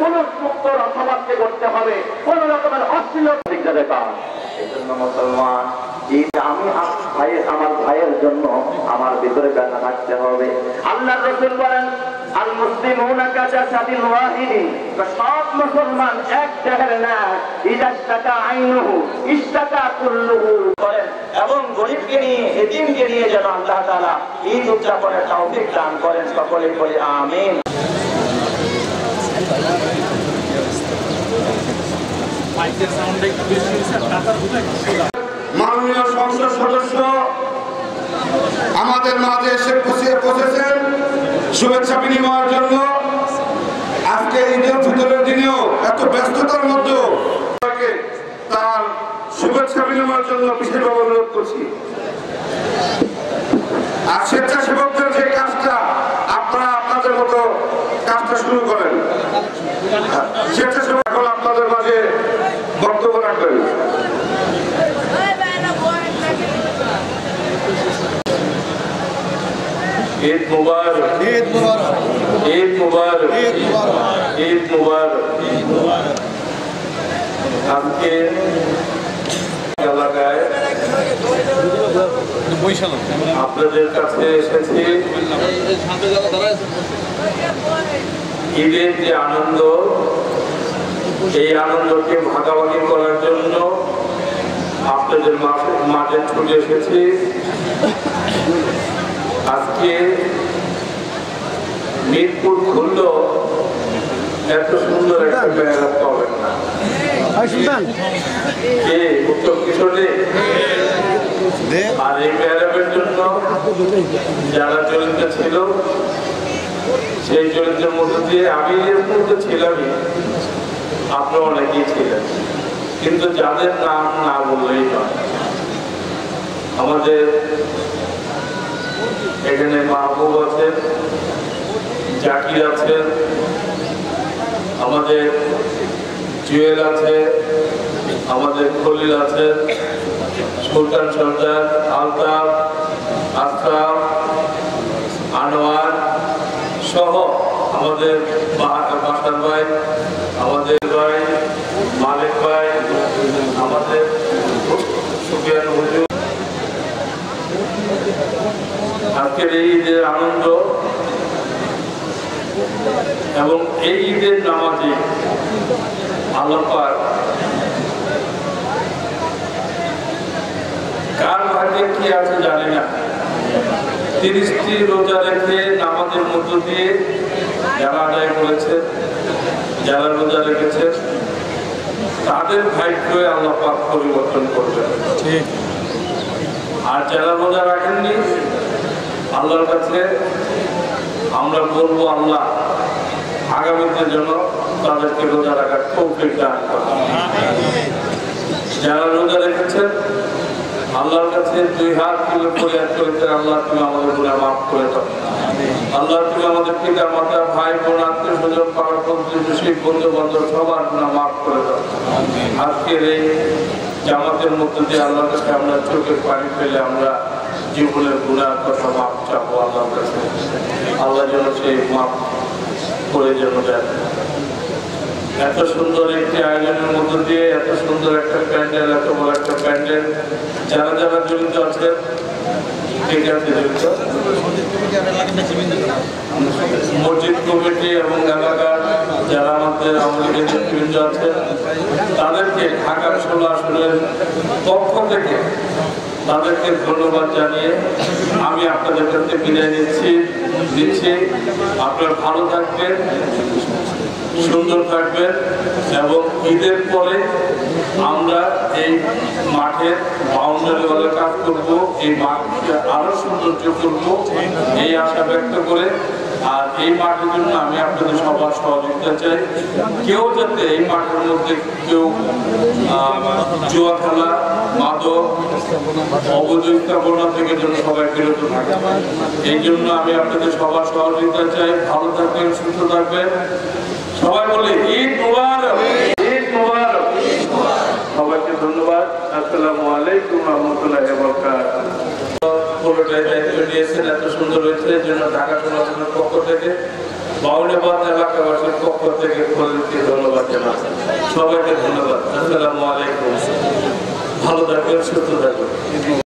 জুলুস মুক্ত সমাজকে করতে হবে, কোন রকমের অশ্লীলতা দিক দেখা। এই জন্য মুসলমান আমি আমার ভাইয়ের জন্য আমার ভিতরে ব্যথা থাকতে হবে। আল্লাহর রাসূল বলেন আল মুসলিমুনা কাজাসাদিল ওয়াহিদি, সব মুসলমান এক দেহের না, ইজাস্তাকা আইনুহু ইস্তাকা কুল্লুহু করেন। এবং গরিবকে নিয়ে এতিমকে নিয়ে যেন আল্লাহ তাআলা ঈদ উদযাপনের তৌফিক দান করেন। সকলে বলি আমিন। মাননীয় সংসদ সদস্য আমাদের মাঝে এসে পৌঁছেছেন শুভেচ্ছা বিনিময়ের জন্য। আজকে ঈদের ফিতরের দিনেও এত ব্যস্ততার মধ্যেও তার শুভেচ্ছা বিনিময়ের জন্য বিশেষভাবে অনুরোধ করছি। আর স্বেচ্ছাসেবকদের যে কাজটা আপনারা আপনাদের মতো কাজটা শুরু করেন। স্বেচ্ছাসেবক এখন আপনাদের মাঝে বক্তব্য রাখবেন। ঈদ মুবারক, ঈদ মুবারক, ঈদ মুবারক, ঈদ মুবারক, ঈদ মুবারক। আজকে এলাকায় আপনাদের কাছে এসেছি ঈদের যে আনন্দ, এই আনন্দকে ভাগাভাগি করার জন্য আপনাদের মাঝে ছুটে এসেছি। আজকে মিরপুর খুলল এত সুন্দর একটা মেলা পাবেন না। উত্তর কিশোরে আর এই মেলার জন্য যারা জড়িত ছিল, সেই জড়িতের মধ্যে দিয়ে আমি এর মধ্যে ছিলামই, আপনারা অনেকেই ছিলেন, কিন্তু যাদের নাম না বললেই নয়। আমাদের এখানে মাহবুব আছেন, জাকির আছেন, আমাদের জুয়েল আছে, আমাদের খলিল আছেন, সুলতান সর্দার, আলতাফ, আশরাফ, আনোয়ার সহ আমাদের বাসার ভাই, আমাদের ভাই মালিক ভাই, আমাদের সুফিয়ান হুজুর। আজকের এই ঈদের আনন্দ এবং এই ঈদের নামাজে আল্লাহ পাক কার ভাগ্যে কি আছে জানি না, 30টি রোজা রেখে নামাজের মধ্য দিয়ে যারা আদায় করেছে, যারা রোজা রেখেছে, তাদের ভাগ্য আল্লাহ পাক পরিবর্তন করবেন। আর যারা রোজা রাখেননি, আল্লাহর কাছে আমরা বলবো আল্লাহ আগামীদের জন্য তাদেরকে রোজা রাখার তৌফিক দান করুন। যারা রোজা রেখেছেন আল্লাহর কাছে 2 হাত তুলে ফরিয়াদ করেছেন, আল্লাহ তুমি আমাদের গুনাহ মাফ করে দাও। আল্লাহ তুমি আমাদের পিতা মাতা ভাই বোন আত্মীয় স্বজন পাড়া প্রতিবেশী বন্ধু বান্ধব সবার গুনাহ মাফ করে দাও। আজকের এই জামাতের মধ্যে দিয়ে আল্লাহর কাছে আমরা চোখের পানি ফেলে আমরা জীবনের গুনার কথা মাপ চাবো আল্লাহর কাছে। আল্লাহ যেন সেই মাপ করে যেন দেন। এত সুন্দর একটি আয়োজনের মধ্য দিয়ে এত সুন্দর একটা প্যান্ডেল, এত বড় একটা প্যান্ডেল, যারা যারা জড়িত আছেন, ঠিক আছে, জড়িত মসজিদ কমিটি এবং এলাকার যারা আমাদের আমাদের নেতৃবৃন্দ আছেন, তাদেরকে ঢাকা 16 আসনের পক্ষ থেকে তাদেরকে ধন্যবাদ জানিয়ে আমি আপনাদের কাছে বিদায় দিচ্ছি। আপনারা ভালো থাকবেন, সুন্দর থাকবেন এবং ঈদের পরে আমরা এই মাঠের বাউন্ডারি ওয়ালের কাজ করবো, এই মাঠকে আরো সৌন্দর্য করবো এই আশা ব্যক্ত করে। আর এই মাঠের জন্য আমি আপনাদের সবার সহযোগিতা চাই। কেউ যাতে এই মাঠের মধ্যে কেউ জুয়া খেলা, মাদক, অবৈধ স্থাপনা থেকে যেন সবাই বিরত থাকে, এই জন্য আমি আপনাদের সবার সহযোগিতা চাই। ভালো থাকবেন, সুস্থ থাকবেন, সবাই বলে ঈদ মুবারক, ঈদ মুবারক। সবাইকে ধন্যবাদ। আসসালামু আলাইকুম ওয়া রাহমাতুল্লাহি ওয়া বারাকাতুহু। পুরোটাই দায়িত্ব নিয়েছেন, এত সুন্দর হয়েছে, এর জন্য ঢাকা সমাজের পক্ষ থেকে বাউলেবাদ এলাকাবাসীর পক্ষ থেকে খলিলকে ধন্যবাদ জানাচ্ছি। সবাইকে ধন্যবাদ। আসসালামু আলাইকুম। ভালো থাকবেন, সুস্থ থাকবেন।